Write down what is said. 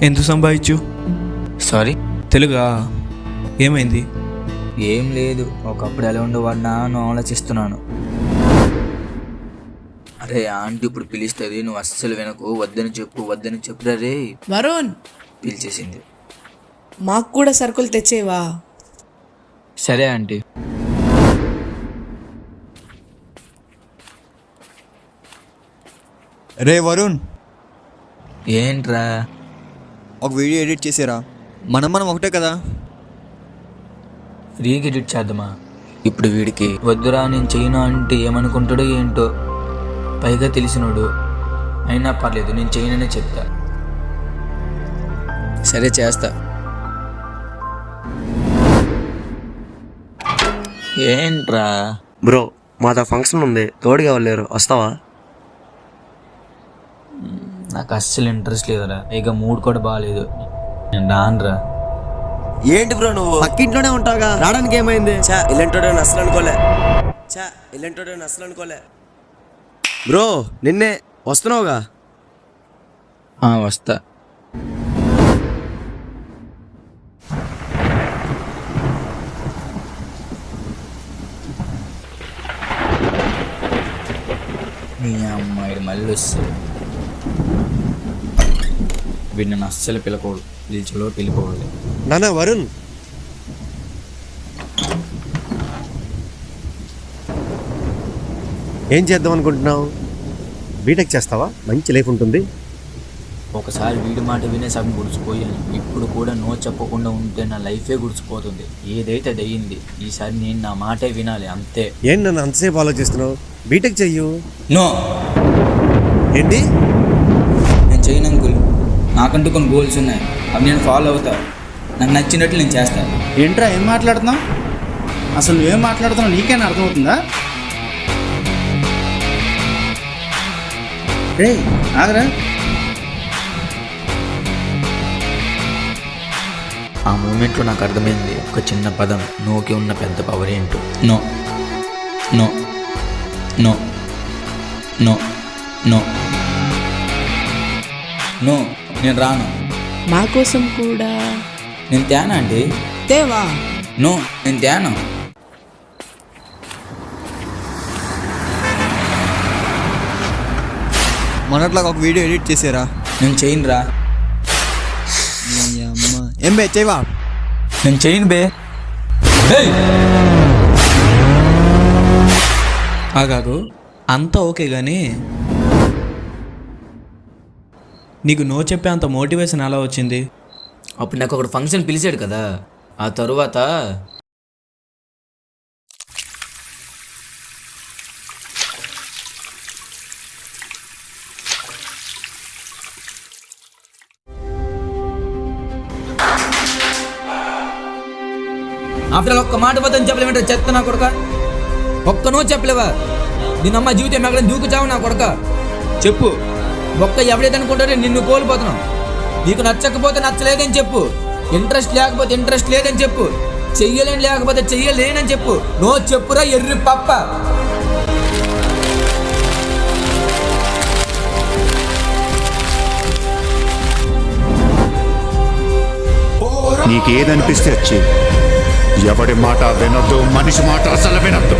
ఎంత సంపాదించు? సారీ, తెలుగా? ఏమైంది? ఏం లేదు. ఒకప్పుడు ఎలా ఉండేవాడినా అని ఆలోచిస్తున్నాను. అరే ఆంటీ ఇప్పుడు పిలుస్తుంది, నువ్వు అస్సలు వినకు. వద్దని చెప్పురా రే. వరుణ్, పిలిచేసింది. మాకు కూడా సరుకులు తెచ్చేవా? సరే ఆంటీ. రే వరుణ్, ఏంట్రా? ఒక వీడియో ఎడిట్ చేసారా? మనం ఒకటే కదా. ఫ్రీగా ఎడిట్ చేద్దామా? ఇప్పుడు వీడికి వద్దురా నేను చేయను అంటే ఏమనుకుంటాడో ఏంటో. పైగా తెలిసినోడు అయినా పర్లేదు, నేను చేయననే చెప్తా. సరే చేస్తా. ఏంట్రా? బ్రో, మాతో ఫంక్షన్ ఉంది, తోడుగా వెళ్ళారు, వస్తావా? నాకు అస్సలు ఇంట్రెస్ట్ లేదురా. ఇక మూడ్ కూడా బాగాలేదు. నేను రానురా. ఏంటి బ్రో నువ్వు పక్కింట్లోనే ఉంటావుగా, రావడానికి ఏమైంది? ఇలాంటోడే అసలు అనుకోలే. బ్రో నిన్నే, వస్తున్నావుగా? వస్తా. మీ అమ్మాయి మళ్ళీ వస్తుంది. వీడిని నన్ను అస్సలు పిలకూడదు, పిలిచలో పిలిపోవాలి. నానా వరుణ్, ఏం చేద్దాం అనుకుంటున్నావు? బీటెక్ చేస్తావా? మంచి లైఫ్ ఉంటుంది. ఒకసారి వీడి మాట వినే సగం గుడిచిపోయాను. ఇప్పుడు కూడా నో చెప్పకుండా ఉంటే నా లైఫే గుడిచిపోతుంది. ఏదైతే అది అయ్యింది. ఈసారి నేను నా మాటే వినాలి, అంతే. ఏం నన్ను అంతసేపు ఆలోచిస్తున్నావు? బీటెక్ చెయ్యు. నో. ఏంటి? నేను చేయను అంకుల్. నాకంటూ కొన్ని గోల్స్ ఉన్నాయి, అవి నేను ఫాలో అవుతా. నాకు నచ్చినట్లు నేను చేస్తాను. ఏంట్రా ఏం మాట్లాడుతున్నావు? అసలు నువ్వేం మాట్లాడుతున్నావు నీకైనా అర్థమవుతుందా? రే ఆగరా. ఆ మూమెంట్లో నాకు అర్థమైంది ఒక చిన్న పదం, నోకి ఉన్న పెద్ద పవర్ ఏంటో. No no no no no no. నేను రాను. మా కోసం కూడా నేను తేనా అండి? తేవా? నో, నేను తేను. మనట్లాగా ఒక వీడియో ఎడిట్ చేసారా? నేను చేయను రా. అమ్మ ఏం బే చేయవా? నేను చేయను బే. ఆగాగు, అంతా ఓకే కానీ నీకు నో చెప్పే అంత మోటివేషన్ ఎలా వచ్చింది? అప్పుడు నాకు ఒకటి ఫంక్షన్ పిలిచాడు కదా, ఆ తరువాత ఆఫ్టర్ ఒక్క మాట పోతే చెప్పలేమంటే చెత్త నా కొడక. ఒక్కనో చెప్పలేవా? దీని అమ్మ జీవితం ఎక్కడ దూకుచావు నా కొడక. చెప్పు. ఒక్క ఎవడైతే అనుకుంటారో నిన్ను కోల్పోతున్నావు. నీకు నచ్చకపోతే నచ్చలేదని చెప్పు. ఇంట్రెస్ట్ లేకపోతే ఇంట్రెస్ట్ లేదని చెప్పు. లేకపోతే చెయ్యలేనని చెప్పు. నో చెప్పురా ఎర్రి పప్ప. నీకేదనిపిస్తే వచ్చి ఎవడి మాట వినొద్దు, మనిషి మాట అసలు వినొద్దు.